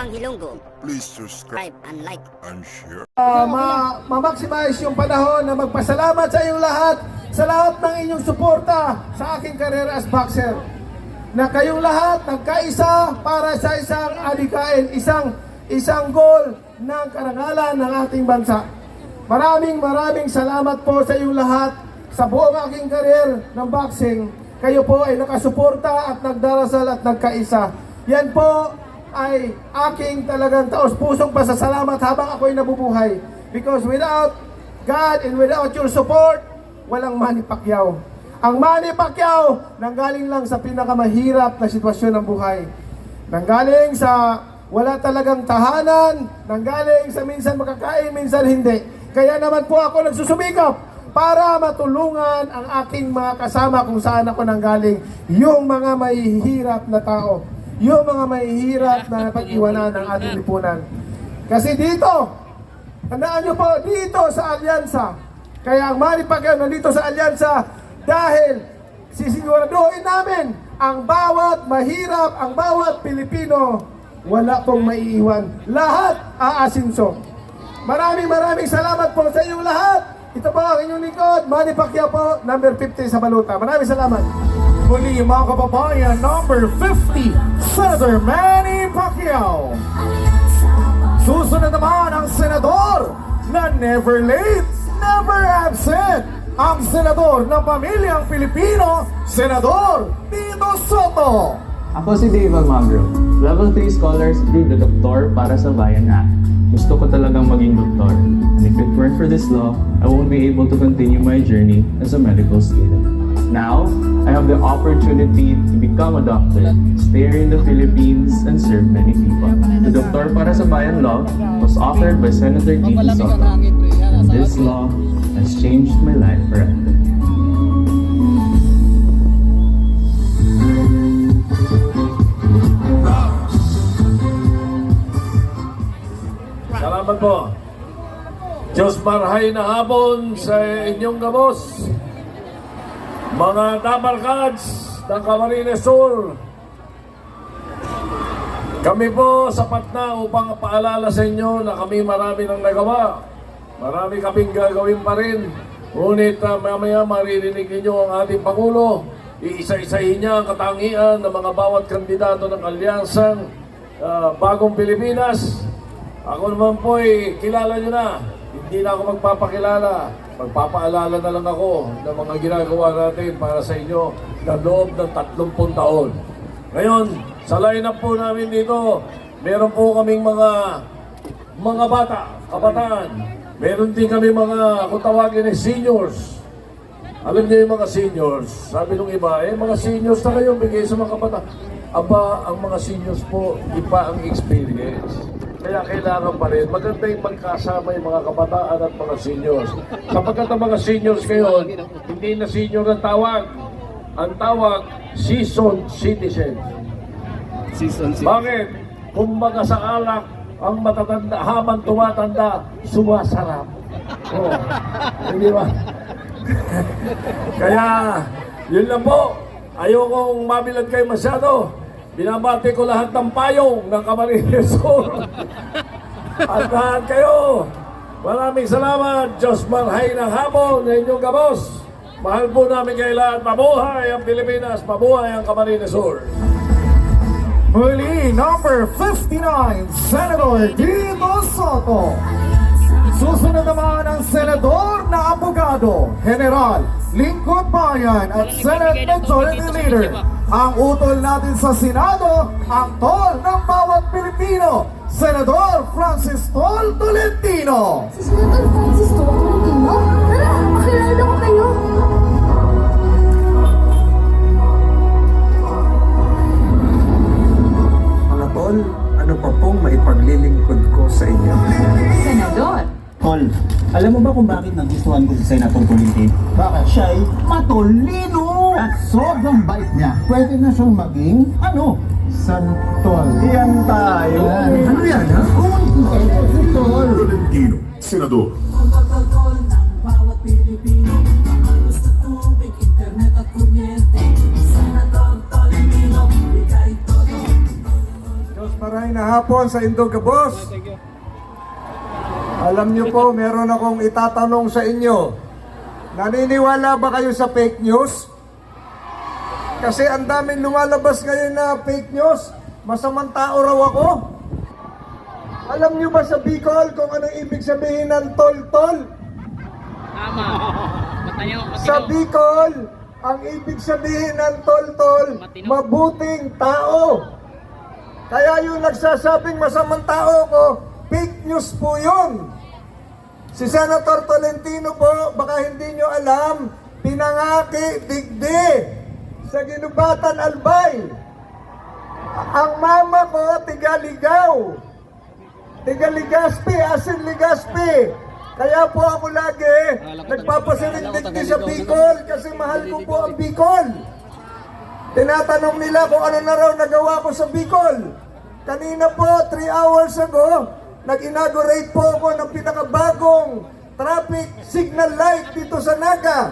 Bang Hilonggo. Please subscribe And like. and share. Ma-maximize yung panahon na magpasalamat sa inyong lahat, sa lahat ng inyong suporta sa aking karera as boxer. Na kayong lahat nagkaisa para sa isang adikain, isang goal ng karangalan ng ating bansa. Maraming salamat po sa inyong lahat sa buong aking karir ng boxing. Kayo po ay nakasuporta at nagdarasal at nagkaisa. Yan po ay aking talagang taos-pusong pasasalamat habang ako'y nabubuhay. Because without God and without your support, walang Manny Pacquiao. Ang Manny Pacquiao nanggaling lang sa pinakamahirap na sitwasyon ng buhay. Nanggaling sa wala talagang tahanan, nanggaling sa minsan makakain, minsan hindi. Kaya naman po ako nagsusumikap para matulungan ang aking mga kasama kung saan ako nanggaling. Yung mga mahihirap na tao, yung mga mahihirap na pag-iwanan ng ating lipunan. Kasi dito, tandaan nyo po, dito sa Alyansa, kaya ang Manny Pacquiao nandito sa Alyansa dahil sisiguraduhin namin ang bawat mahirap, ang bawat Pilipino, wala pong maiiwan. Lahat aasinso. Maraming salamat po sa inyong lahat. Ito po ang inyong lingkod, Manny Pacquiao po, number 50 sa baluta. Maraming salamat. Muli mga kababayan, number 50, Senator Manny Pacquiao. Susunod naman ang senador na never late, never absent. Ang senador ng pamilyang Pilipino, Senador Tito Soto. Ako si Dave Almagro, Level 3 Scholars through the Doktor para sa Bayan Act. Gusto ko talagang maging doktor. And if it weren't for this law, I won't be able to continue my journey as a medical student. Now, I have the opportunity to become a doctor, stay here in the Philippines, and serve many people. The Doktor para sa Bayan law was authored by Senator Tito Soto. And this law has changed my life forever. Salamat po. Diyos marhay na hapon sa inyong gabos. Mga Damarkads ng Camarines Sur. Kami po sapat na upang paalala sa inyo na kami marami nang nagawa. Marami kaming gagawin pa rin. Ngunit mamaya maririnig ninyo ang ating Pangulo. Iisa-isahin niya ang katangian ng mga bawat kandidato ng Alyansang Bagong Pilipinas. Ako naman po kilala nyo na. Hindi na ako magpapakilala. Magpapaalala na lang ako ng mga ginagawa natin para sa inyo na loob ng 30 taon. Ngayon, sa line-up po namin dito, meron po kaming mga bata, kabataan. Meron din kami kung tawagin seniors. Alam niyo yung mga seniors, sabi nung iba, mga seniors na kayo, bigay sa mga kabataan. Aba, ang mga seniors po, iba ang experience. Kaya kailangan pa rin, maganda yung magkasama yung mga kabataan at mga seniors. Sapagkat ang mga seniors ngayon, hindi na senior ang tawag. Ang tawag, seasoned citizens. Bakit? Kumbaga sa alak, ang matatanda, habang tumatanda, sumasarap. Oh, hindi ba? Kaya, yun lang po. Ayokong mabilad kayo masyado. Binabati ko lahat ng payong ng Camarines Sur. At lahat kayo, maraming salamat. Diyos marhay ng hapon na inyong gabos. Mahal po namin kayo lahat. Mabuhay ang Pilipinas, mabuhay ang Camarines Sur. Muli, number 59, Senator Tito Soto. Susunod naman ang senador na abogado, General, Lingkod Bayan at Senate Majority Leader. Ang utol natin sa Senado, ang tol ng bawat Pilipino, Senador Francis Tol Tolentino. Si Senator Francis Tol Tolentino? Tara, makilala ko kayo. Mga tol, ano pa pong maipaglilingkod ko sa inyo? Senador! Tol, alam mo ba kung bakit nagustuhan ko si Senator Tolentino? Bakit? Siya'y matolino! At sobrang bait niya. Pwede na siyang maging, santol. Iyan tayo. Ano yan, ha? Santol. Tolentino, Senador. Diyos maray na hapon sa Indoga Boss. Alam niyo po, meron akong itatanong sa inyo. Naniniwala ba kayo sa fake news? Kasi ang daming lumalabas ngayon na fake news. Masamang tao raw ako. Alam niyo ba sa Bicol kung ano ibig sabihin ng tol-tol? Sa Bicol, ang ibig sabihin ng tol-tol, mabuting tao. Kaya yung nagsasabing masamang tao ko, fake news po yun. Si Senator Tolentino po, baka hindi nyo alam, pinangaki digdi sa Ginubatan, Albay. Ang mama ko, Tigaligaw. Tigaligaspi, asin Ligaspi. Kaya po ako lagi nagpapasirindigdi sa Bicol kasi mahal ko po ang Bicol. Tinatanong nila kung ano na raw nagawa ko sa Bicol. Kanina po, 3 hours ago, nag-inaugurate po ako ng pinakabagong traffic signal light dito sa Naga.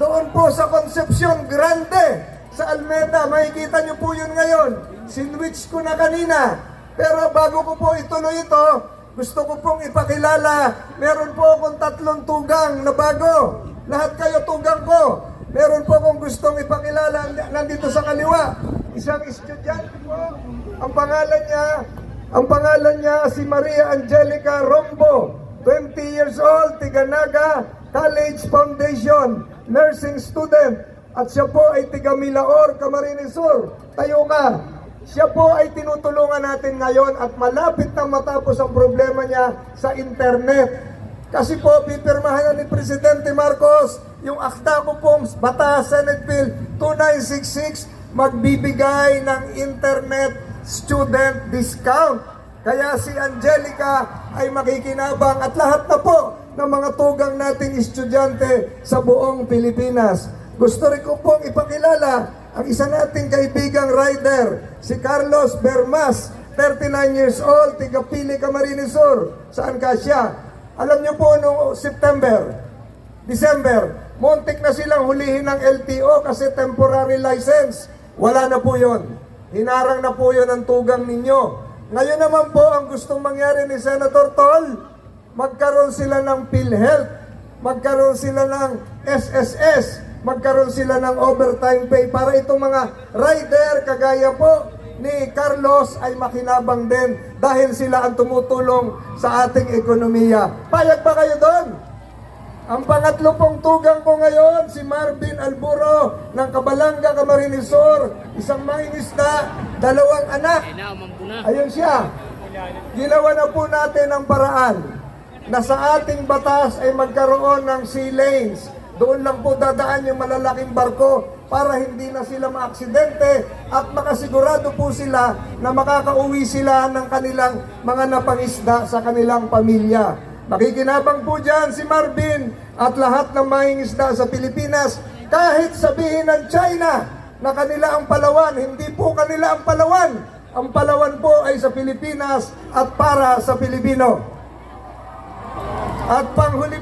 Doon po sa Concepcion Grande, sa Almeda. Makikita nyo po yun ngayon. Sinwitch ko na kanina. Pero bago ko po ituloy ito, gusto ko pong ipakilala, meron po akong 3 tugang na bago. Lahat kayo tugang ko. Meron po akong gustong ipakilala nandito sa kaliwa. Isang estudyante po. Ang pangalan niya si Maria Angelica Rombo. 20 years old, Tiganaga College Foundation, nursing student. At siya po ay tiga Milaor, Camarines Sur. Tayo ka. Siya po ay tinutulungan natin ngayon at malapit na matapos ang problema niya sa internet. Kasi po, pipirmahan na ni Presidente Marcos yung akda ko pong Batas Senate Bill 2966 magbibigay ng internet student discount. Kaya si Angelica ay makikinabang at lahat na po ng mga tugang nating estudyante sa buong Pilipinas. Gusto rin ko pong ipakilala ang isa nating kaibigang rider, si Carlos Bermas, 39 years old, tiga Pili, Camarines Sur. Saan ka siya? Alam niyo po, noong December, muntik na silang hulihin ng LTO kasi temporary license. Wala na po yun. Hinarang na po yun ang tugang ninyo. Ngayon naman po, ang gustong mangyari ni Senator Tol, magkaroon sila ng PhilHealth, magkaroon sila ng SSS, magkaroon sila ng overtime pay para itong mga rider kagaya po ni Carlos ay makinabang din dahil sila ang tumutulong sa ating ekonomiya. Payag ba kayo doon? Ang pangatlo pong tugang ko ngayon, si Marvin Alburo ng Cabalanga, Camarines Sur, isang mangingisda, 2 anak. Ayun siya. Ginawa na po natin ang paraan na sa ating batas ay magkaroon ng sea lanes. Doon lang po dadaan yung malalaking barko para hindi na sila maaksidente at makasigurado po sila na makakauwi sila ng kanilang mga napangisda sa kanilang pamilya. Makikinabang po dyan si Marvin at lahat ng mangingisda sa Pilipinas. Kahit sabihin ng China na kanila ang Palawan, hindi po kanila ang Palawan. Ang Palawan po ay sa Pilipinas at para sa Pilipino. At panghuli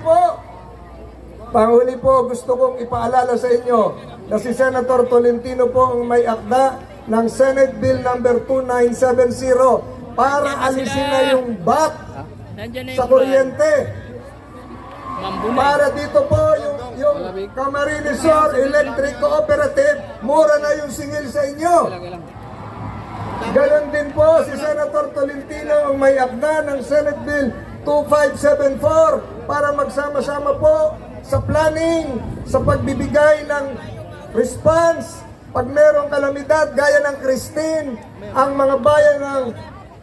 po, gusto kong ipaalala sa inyo na si Senator Tolentino po ang may akda ng Senate Bill number 2970 para alisin na yung VAT sa kuryente. Para dito po yung Camarines Sur Electric Cooperative, mura na yung singil sa inyo. Ganon din po si Senator Tolentino ang may akda ng Senate Bill 2574 para magsama-sama po sa planning, sa pagbibigay ng response pag merong kalamidad gaya ng Christine, ang mga bayan ng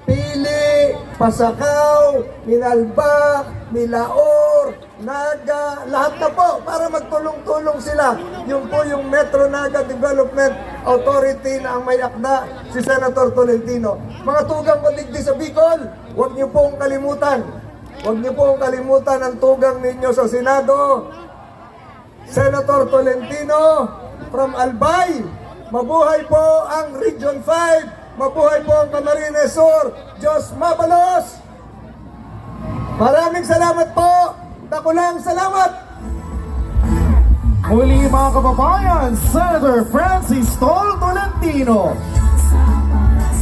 Pili, Pasakaw, Minalba, Milaor, Naga, lahat na po para magtulong-tulong sila. Yung po yung Metro Naga Development Authority na ang may akda, si Senator Tolentino. Mga tugang paligdi sa Bicol, huwag niyo pong kalimutan. Huwag niyo pong kalimutan ang tugang ninyo sa Senado. Senator Tolentino from Albay, mabuhay po ang Region 5. Mabuhay po ang Camarines Sur. Diyos mabalos! Maraming salamat po. Dakulang salamat! Muli mga kababayan, Senator Francis Tol Tolentino.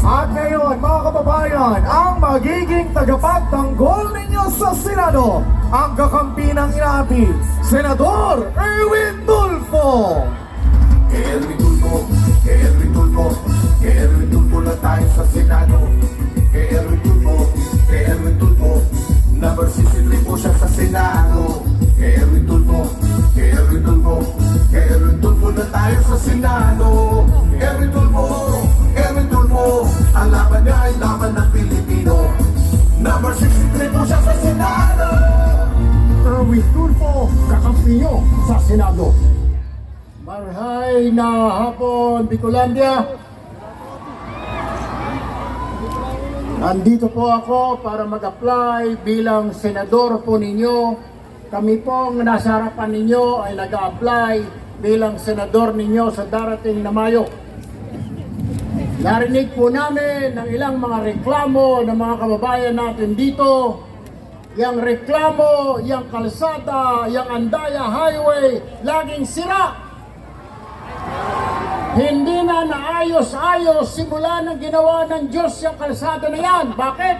At ngayon, mga kababayan, ang magiging tagapagtanggol ninyo sa Senado, ang kakampi ng inati, Senador Erwin Tulfo. Erwin Tulfo, Erwin Tulfo, Erwin Tulfo na tayo sa Senado. Erwin Tulfo, Erwin Tulfo, number 63 po siya sa Senado. Erwin Tulfo, Erwin Tulfo, Erwin Tulfo na tayo sa Senado. Erwin Tulfo, Erwin Tulfo, ang laban niya ay laban ng Pilipino. Number 63 po siya sa Senado. Erwin Tulfo, kakampi nyo sa Senado. Marhay na hapon, Bicolandia. Nandito po ako para mag-apply bilang senador po ninyo. Kami pong nasa harapan ninyo ay nag-apply bilang senador ninyo sa darating na Mayo. Narinig po namin ng ilang mga reklamo ng mga kababayan natin dito. Yang reklamo, yang kalsada, yang Andaya Highway, laging sira. Hindi na naayos-ayos simula ng ginawa ng Diyos yung kalsada na yan. Bakit?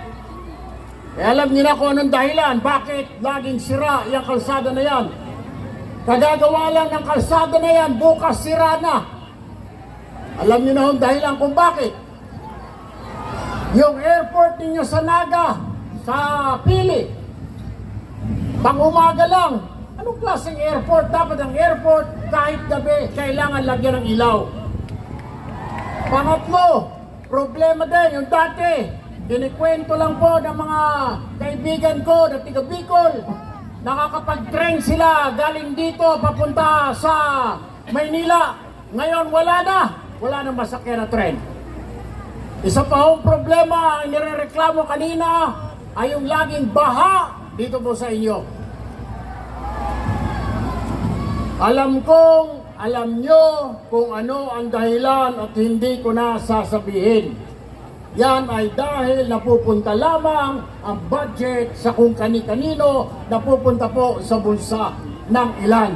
Alam niyo na kung anong dahilan. Bakit laging sira yung kalsada na yan? Kagagawa lang ng kalsada na yan, bukas sira na. Alam niyo na kung dahilan kung bakit. Yung airport ninyo sa Naga, sa Pili, pang umaga lang. Anong klaseng airport? Dapat ang airport kahit gabi, kailangan lagyan ng ilaw. Pangatlo, problema din yung dati. Kinikwento lang po ng mga kaibigan ko na tiga Bicol. Nakakapag-train sila galing dito papunta sa Maynila. Ngayon wala na. Wala nang masakyan na train. Isa pa hong problema ang nirereklamo kanina ay yung laging baha dito po sa inyo. Alam nyo kung ano ang dahilan at hindi ko na sasabihin. Yan ay dahil napupunta lamang ang budget sa kung kani-kanino, napupunta po sa bulsa ng ilan.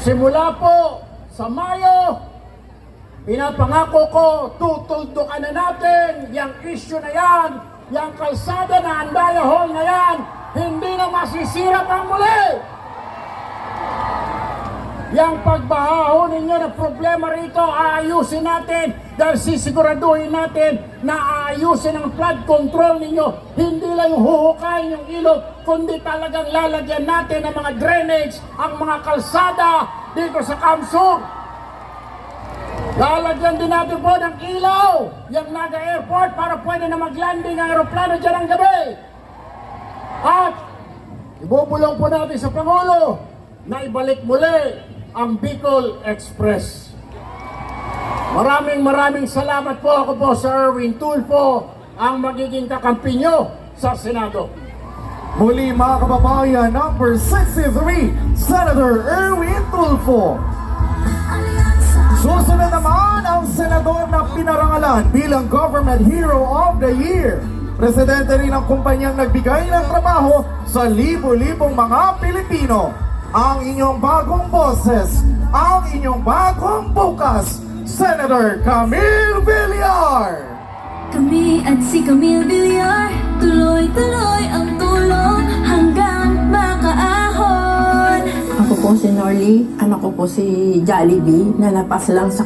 Simula po sa Mayo, pinapangako ko, tutuldukan na natin yung issue na yan, yung kalsada na Andaya Hall na yan, hindi na masisira pang muli. Yang pagbahaho ninyo na problema rito, aayusin natin dahil sisiguraduhin natin na aayusin ang flood control ninyo. Hindi lang yung huhukayin yung ilog, kundi talagang lalagyan natin ng mga drainage, ang mga kalsada dito sa Kamsur. Lalagyan din natin po ng ilaw, yung Naga Airport, para pwede na mag-landing ang aeroplano dyan ng gabi. At ibubulong po natin sa Pangulo na ibalik muli ang Bicol Express. Maraming salamat po. Ako po Sir Erwin Tulfo, ang magiging kakampi nyo sa Senado. Muli mga kababayan, number 63, Senator Erwin Tulfo. Susunod naman ang senador na pinarangalan bilang Government Hero of the Year. Presidente rin ang kumpanyang nagbigay ng trabaho sa libo-libong mga Pilipino. Ang inyong bagong boses, ang inyong bagong bukas, Senator Camille Villar. Kami at si Camille Villar, tuloy-tuloy ang tulong hanggang makaahon. Ako po si Norly, anak ko po si Jollibee na napas lang sa